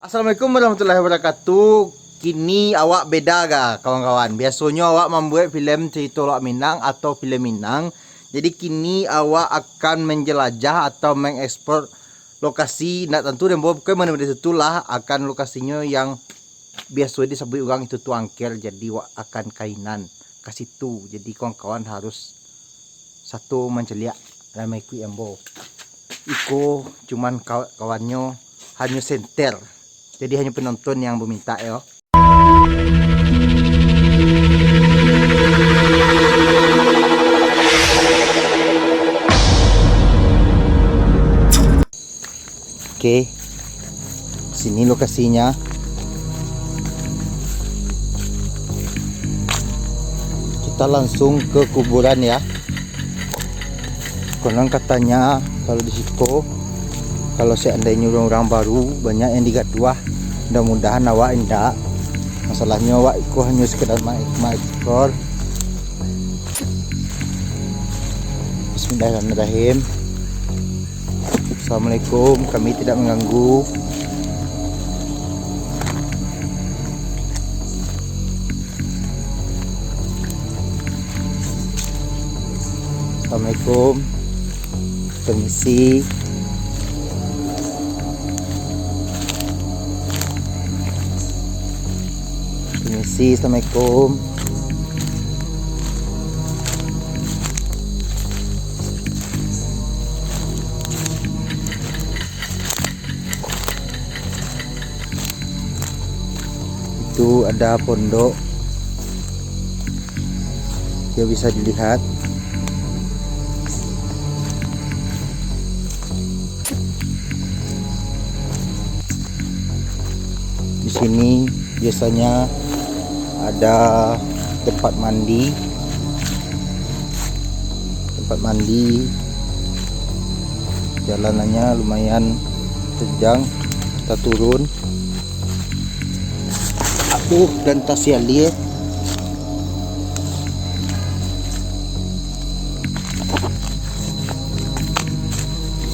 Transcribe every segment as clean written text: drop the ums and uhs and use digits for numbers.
Assalamualaikum warahmatullahi wabarakatuh. Kini awak beda ga kawan-kawan. Biasanya awak membuat filem cerita Lok Minang atau filem Minang. Jadi kini awak akan menjelajah atau mengekspor lokasi nak tentu dan bukan mana-mana itulah akan lokasinya yang biasa disebut orang itu tuangkel. Jadi awak akan kainan ke situ. Jadi kawan-kawan harus satu menceliak ramai ku embo. Iko cuman kawannya hanya senter. Jadi hanya penonton yang meminta ya. Oke. Sini lokasinya. Kita langsung ke kuburan ya. Konon katanya kalau di situ kalau seandainya orang baru banyak yang digaduh, mudah-mudahan awak indah. Masalahnya awak itu hanya sekedar mengekspor. Bismillahirrahmanirrahim. Assalamualaikum, kami tidak mengganggu. Assalamualaikum, permisi. Assalamualaikum. Itu ada pondok yang bisa dilihat. Di sini biasanya ada tempat mandi, jalanannya lumayan terjang. Kita turun, dan tasya lihat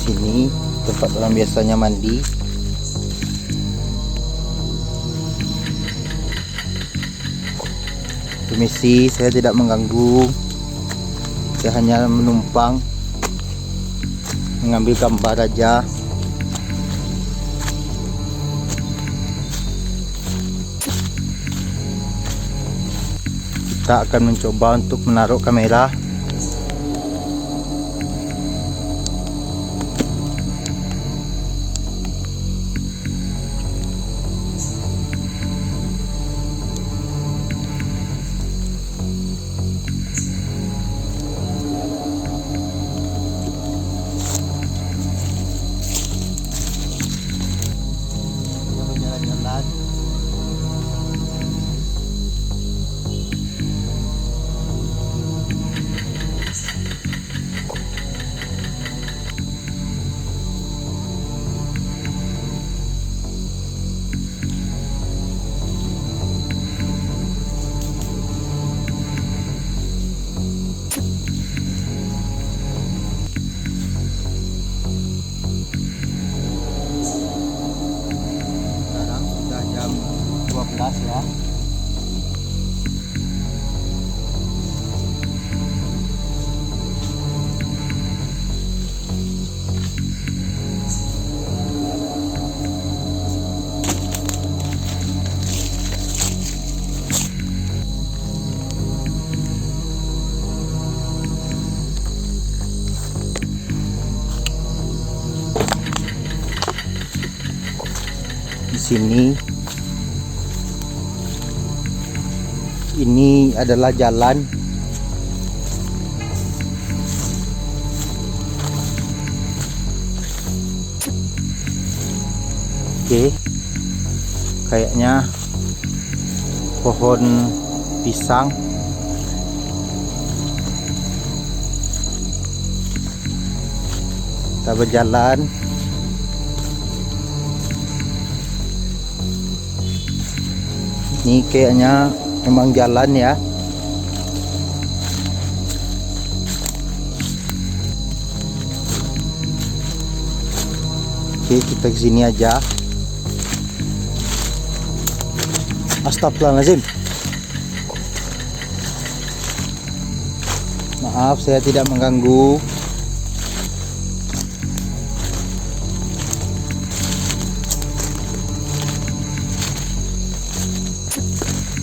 sini tempat orang biasanya mandi. Permisi, saya tidak mengganggu. Saya hanya menumpang mengambil gambar aja. Kita akan mencoba untuk menaruh kamera. Sekarang sudah jam 12 ya. Di sini ini adalah jalan. Oke, kayaknya pohon pisang. Kita berjalan. Ini kayaknya memang jalan ya. Oke, kita kesini aja. Astagfirullahaladzim. Maaf saya tidak mengganggu.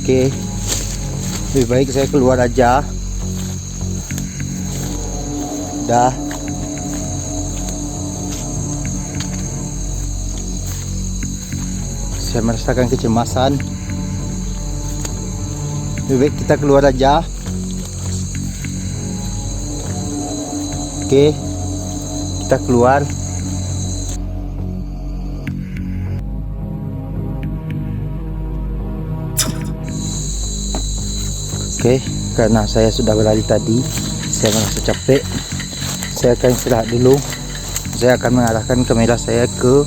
Oke, lebih baik saya keluar aja. Udah. Saya merasakan kecemasan. Lebih baik kita keluar aja. Oke, kita keluar. Oke, karena saya sudah berlari tadi, saya merasa capek. Saya akan istirahat dulu. Saya akan mengarahkan kamera saya ke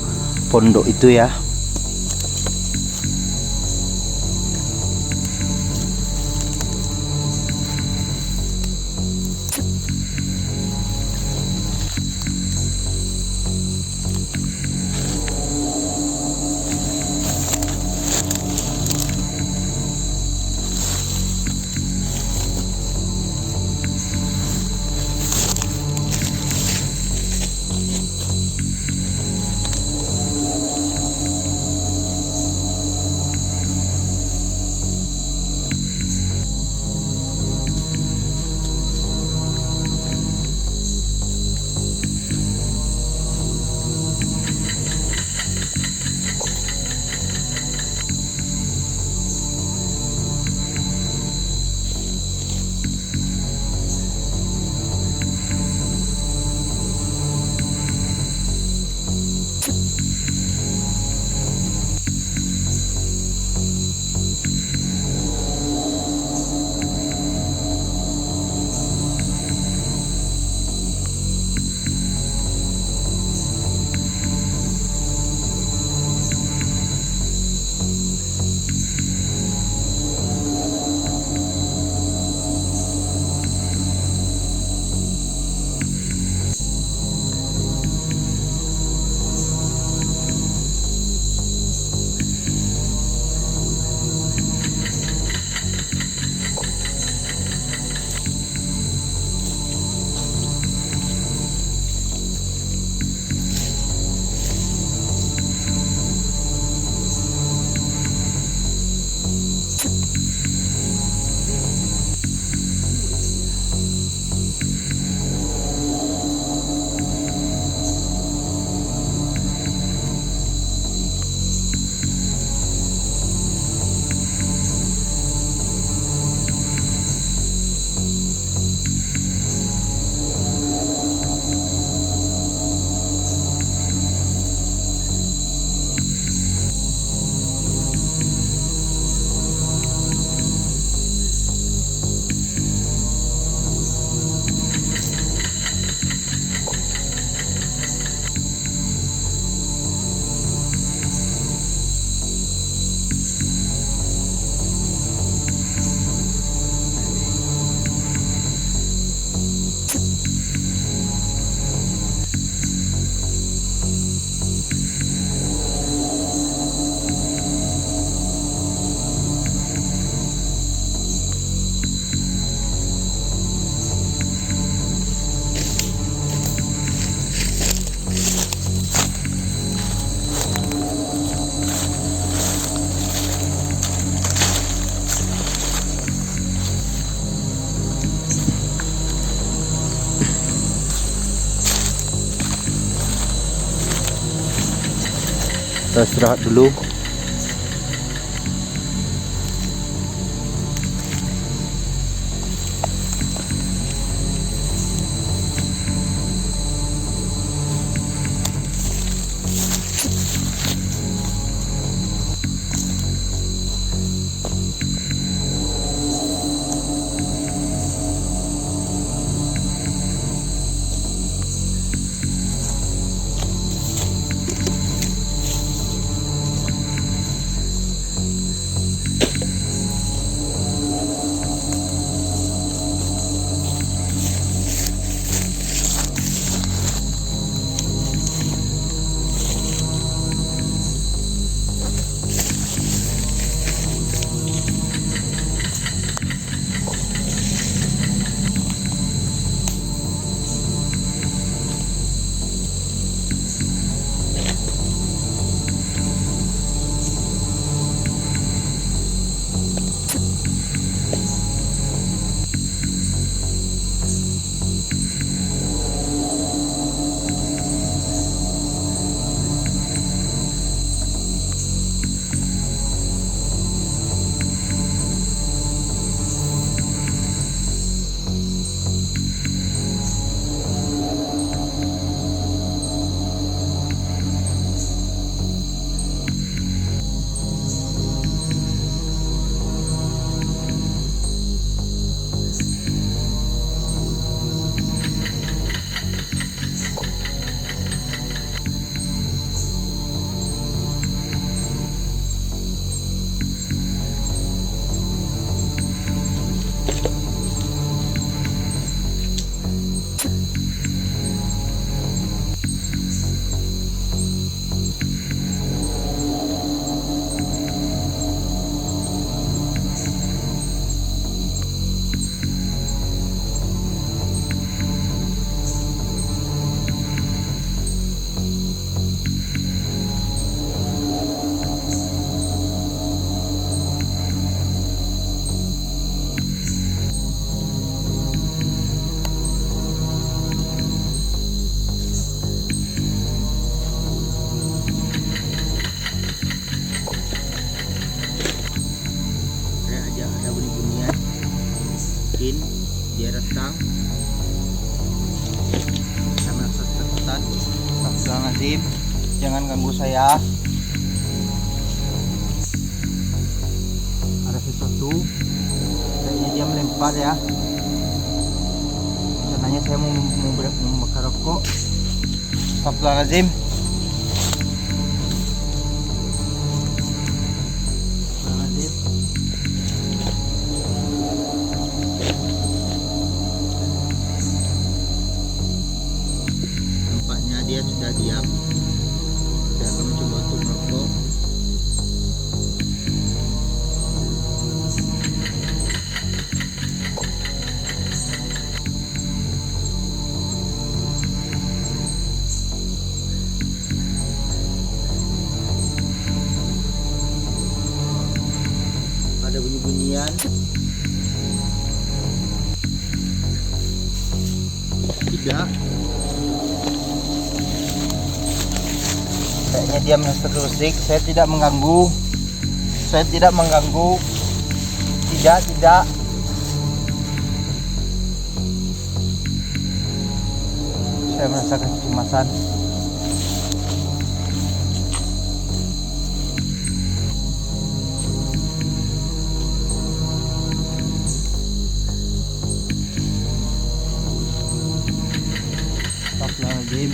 pondok itu ya. Kita istirahat dulu. mungkin dia datang. Saya merasa ketakutan. Astagfirullahaladzim, jangan ganggu saya. Ada sesuatu, kayaknya dia melempar ya. Rencananya saya mau membakar rokok. Astagfirullahaladzim. Nampaknya dia sudah diam. Saya akan mencoba untuk merokok. Ada bunyi-bunyian. Tidak. Kayaknya dia merasa terusik. Saya tidak mengganggu. Saya tidak mengganggu. Tidak. Saya merasakan kecemasan. Astagfirullahaladzim.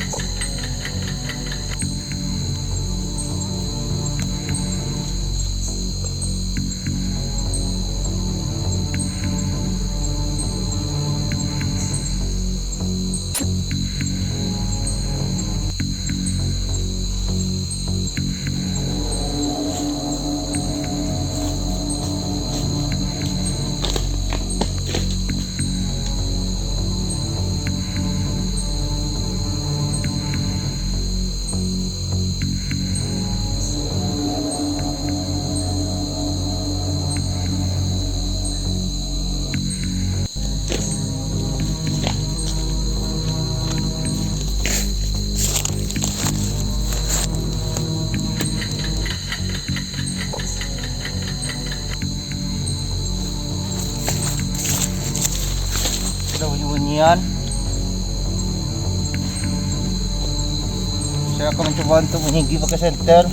Sudah bunyi-bunyian. Saya akan mencoba untuk menyinggi pakai senter.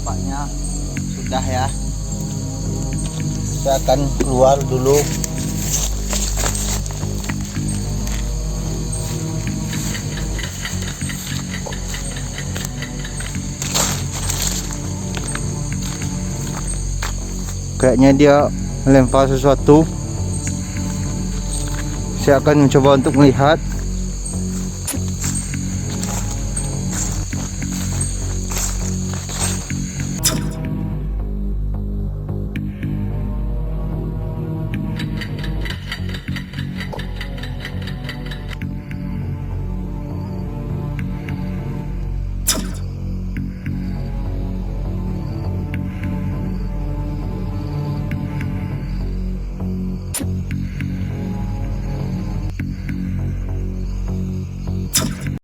Nampaknya sudah ya. Saya akan keluar dulu. Kayaknya dia melempar sesuatu. Saya akan mencoba untuk melihat.